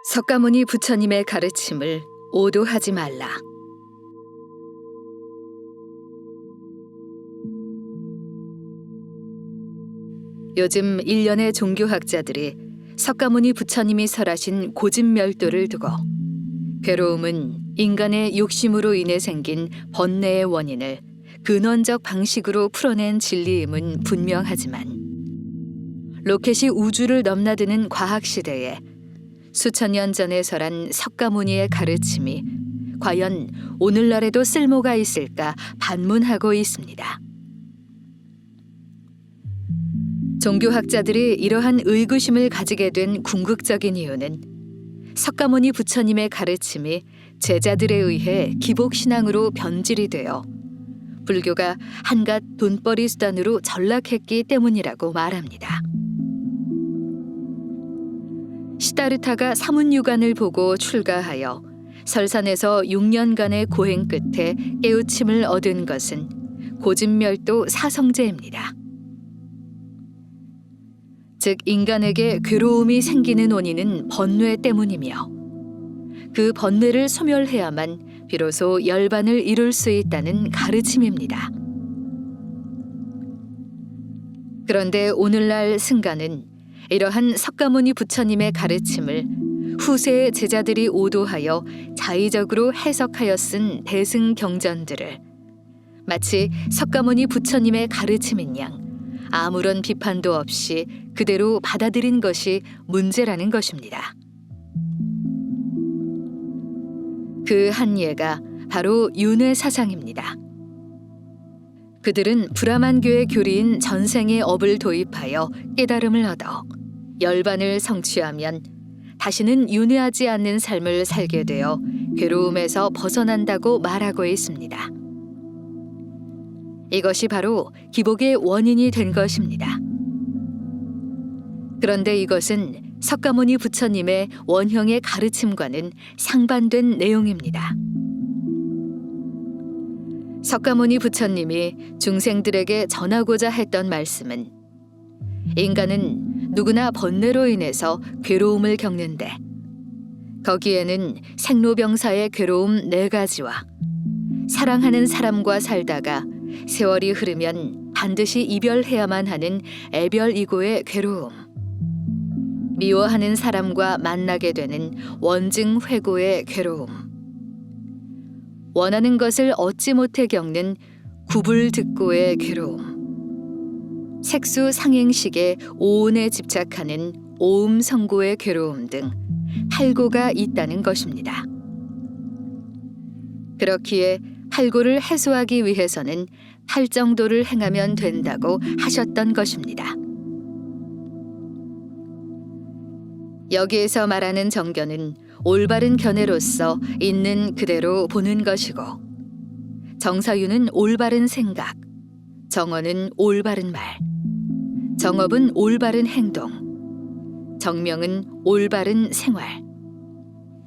석가모니 부처님의 가르침을 오도하지 말라. 요즘 일련의 종교학자들이 석가모니 부처님이 설하신 고집멸도를 두고 괴로움은 인간의 욕심으로 인해 생긴 번뇌의 원인을 근원적 방식으로 풀어낸 진리임은 분명하지만 로켓이 우주를 넘나드는 과학시대에 수천 년 전에 설한 석가모니의 가르침이 과연 오늘날에도 쓸모가 있을까 반문하고 있습니다. 종교학자들이 이러한 의구심을 가지게 된 궁극적인 이유는 석가모니 부처님의 가르침이 제자들에 의해 기복신앙으로 변질이 되어 불교가 한갓 돈벌이 수단으로 전락했기 때문이라고 말합니다. 시다르타가 사문유관을 보고 출가하여 설산에서 6년간의 고행 끝에 깨우침을 얻은 것은 고집멸도 사성제입니다. 즉 인간에게 괴로움이 생기는 원인은 번뇌 때문이며 그 번뇌를 소멸해야만 비로소 열반을 이룰 수 있다는 가르침입니다. 그런데 오늘날 승가는 이러한 석가모니 부처님의 가르침을 후세의 제자들이 오도하여 자의적으로 해석하여 쓴 대승경전들을 마치 석가모니 부처님의 가르침인 양 아무런 비판도 없이 그대로 받아들인 것이 문제라는 것입니다. 그 한 예가 바로 윤회 사상입니다. 그들은 브라만교의 교리인 전생의 업을 도입하여 깨달음을 얻어 열반을 성취하면 다시는 윤회하지 않는 삶을 살게 되어 괴로움에서 벗어난다고 말하고 있습니다. 이것이 바로 기복의 원인이 된 것입니다. 그런데 이것은 석가모니 부처님의 원형의 가르침과는 상반된 내용입니다. 석가모니 부처님이 중생들에게 전하고자 했던 말씀은 인간은 누구나 번뇌로 인해서 괴로움을 겪는데 거기에는 생로병사의 괴로움 4가지와 사랑하는 사람과 살다가 세월이 흐르면 반드시 이별해야만 하는 애별이고의 괴로움, 미워하는 사람과 만나게 되는 원증회고의 괴로움, 원하는 것을 얻지 못해 겪는 구불득고의 괴로움, 색수 상행식의 오온에 집착하는 오음성고의 괴로움 등 8고가 있다는 것입니다. 그렇기에 8고를 해소하기 위해서는 8정도를 행하면 된다고 하셨던 것입니다. 여기에서 말하는 정견은 올바른 견해로서 있는 그대로 보는 것이고 정사유는 올바른 생각, 정언은 올바른 말, 정업은 올바른 행동, 정명은 올바른 생활,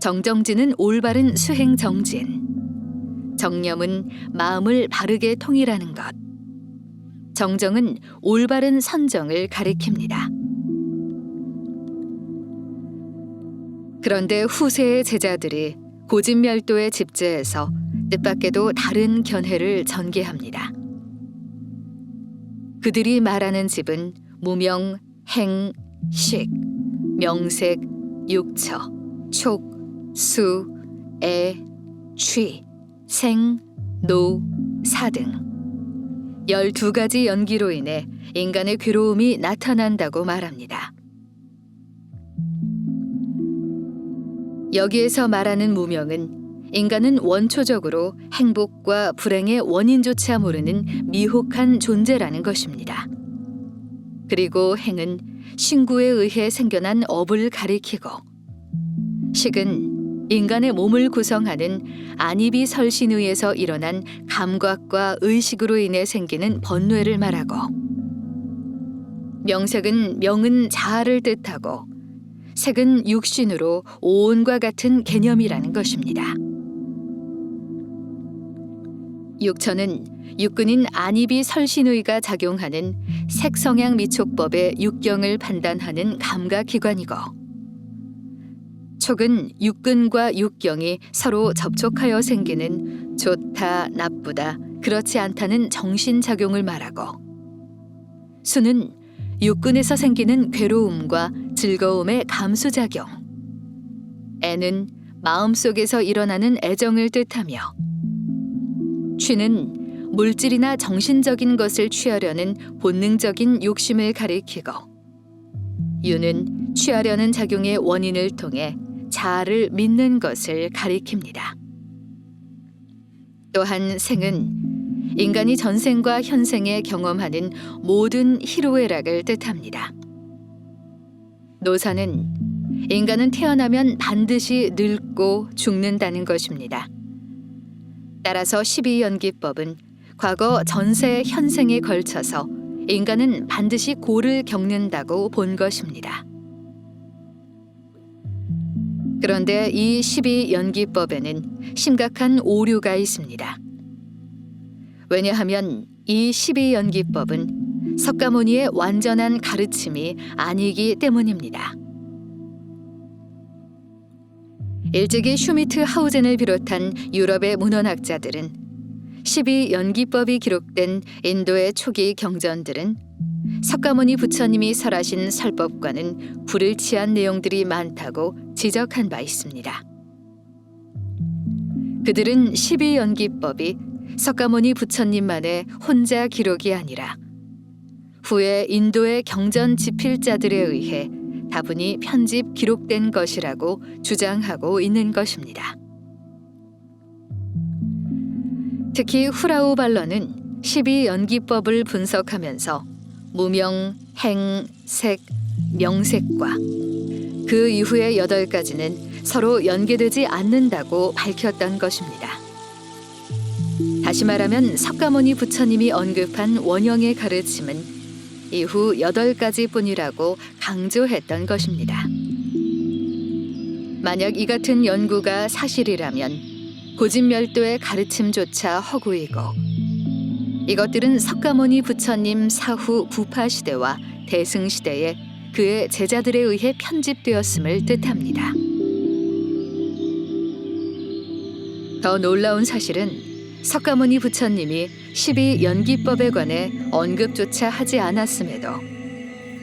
정정진은 올바른 수행 정진, 정념은 마음을 바르게 통일하는 것, 정정은 올바른 선정을 가리킵니다. 그런데 후세의 제자들이 고집멸도에 집재해서 뜻밖에도 다른 견해를 전개합니다. 그들이 말하는 집은 무명, 행, 식, 명색, 육처, 촉, 수, 애, 취, 생, 노, 사 등 12가지 연기로 인해 인간의 괴로움이 나타난다고 말합니다. 여기에서 말하는 무명은 인간은 원초적으로 행복과 불행의 원인조차 모르는 미혹한 존재라는 것입니다. 그리고 행은 신구에 의해 생겨난 업을 가리키고 식은 인간의 몸을 구성하는 안입이 설신의에서 일어난 감각과 의식으로 인해 생기는 번뇌를 말하고 명색은 명은 자아를 뜻하고 색은 육신으로 오온과 같은 개념이라는 것입니다. 육처는 육근인 안입이 설신의가 작용하는 색성향 미촉법의 육경을 판단하는 감각기관이고 촉은 육근과 육경이 서로 접촉하여 생기는 좋다, 나쁘다, 그렇지 않다는 정신작용을 말하고, 수는 육근에서 생기는 괴로움과 즐거움의 감수작용, 애는 마음속에서 일어나는 애정을 뜻하며, 취는 물질이나 정신적인 것을 취하려는 본능적인 욕심을 가리키고, 유는 취하려는 작용의 원인을 통해 자아를 믿는 것을 가리킵니다. 또한 생은 인간이 전생과 현생에 경험하는 모든 희로애락을 뜻합니다. 노사는 인간은 태어나면 반드시 늙고 죽는다는 것입니다. 따라서 12연기법은 과거 전세 현생에 걸쳐서 인간은 반드시 고를 겪는다고 본 것입니다. 그런데 이 12연기법에는 심각한 오류가 있습니다. 왜냐하면 이 12연기법은 석가모니의 완전한 가르침이 아니기 때문입니다. 일찍이 슈미트 하우젠을 비롯한 유럽의 문헌학자들은 12연기법이 기록된 인도의 초기 경전들은 석가모니 부처님이 설하신 설법과는 불일치한 내용들이 많다고 지적한 바 있습니다. 그들은 12연기법이 석가모니 부처님만의 혼자 기록이 아니라 후에 인도의 경전 집필자들에 의해 다분히 편집 기록된 것이라고 주장하고 있는 것입니다. 특히 후라우 발러는 12연기법을 분석하면서 무명, 행, 색, 명색과 그 이후의 8가지는 서로 연계되지 않는다고 밝혔던 것입니다. 다시 말하면 석가모니 부처님이 언급한 원형의 가르침은 이후 8가지뿐이라고 강조했던 것입니다. 만약 이 같은 연구가 사실이라면 고진멸도의 가르침조차 허구이고, 이것들은 석가모니 부처님 사후 부파 시대와 대승 시대에 그의 제자들에 의해 편집되었음을 뜻합니다. 더 놀라운 사실은 석가모니 부처님이 12연기법에 관해 언급조차 하지 않았음에도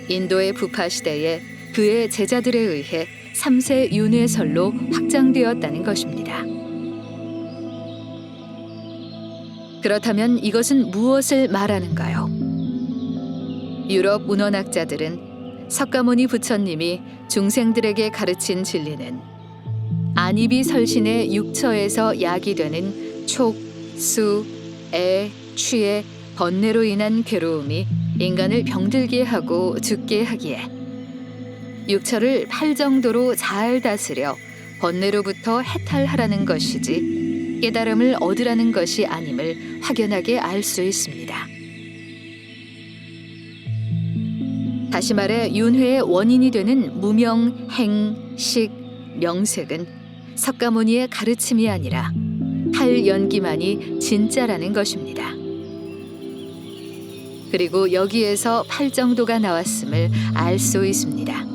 인도의 부파 시대에 그의 제자들에 의해 3세 윤회설로 확장되었다는 것입니다. 그렇다면 이것은 무엇을 말하는가요? 유럽 문헌학자들은 석가모니 부처님이 중생들에게 가르친 진리는 안이비 설신의 육처에서 야기되는 촉, 수, 애, 취의 번뇌로 인한 괴로움이 인간을 병들게 하고 죽게 하기에 육처를 팔 정도로 잘 다스려 번뇌로부터 해탈하라는 것이지 깨달음을 얻으라는 것이 아님을 확연하게 알 수 있습니다. 다시 말해 윤회의 원인이 되는 무명, 행, 식, 명색은 석가모니의 가르침이 아니라 8연기만이 진짜라는 것입니다. 그리고 여기에서 8정도가 나왔음을 알 수 있습니다.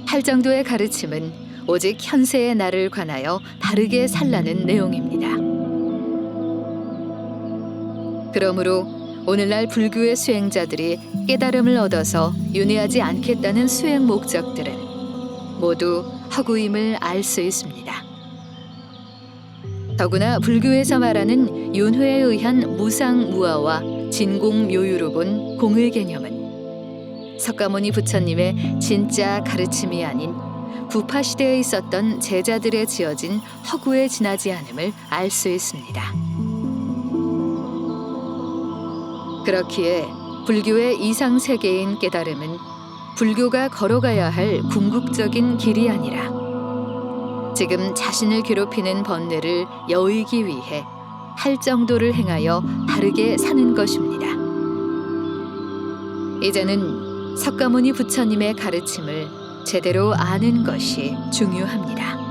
8정도의 가르침은 오직 현세의 나를 관하여 바르게 살라는 내용입니다. 그러므로 오늘날 불교의 수행자들이 깨달음을 얻어서 윤회하지 않겠다는 수행 목적들은 모두 허구임을 알 수 있습니다. 더구나 불교에서 말하는 윤회에 의한 무상무아와 진공묘유로 본 공의 개념은 석가모니 부처님의 진짜 가르침이 아닌 부파 시대에 있었던 제자들에 지어진 허구에 지나지 않음을 알 수 있습니다. 그렇기에 불교의 이상 세계인 깨달음은 불교가 걸어가야 할 궁극적인 길이 아니라 지금 자신을 괴롭히는 번뇌를 여의기 위해 할 정도를 행하여 바르게 사는 것입니다. 이제는 석가모니 부처님의 가르침을 제대로 아는 것이 중요합니다.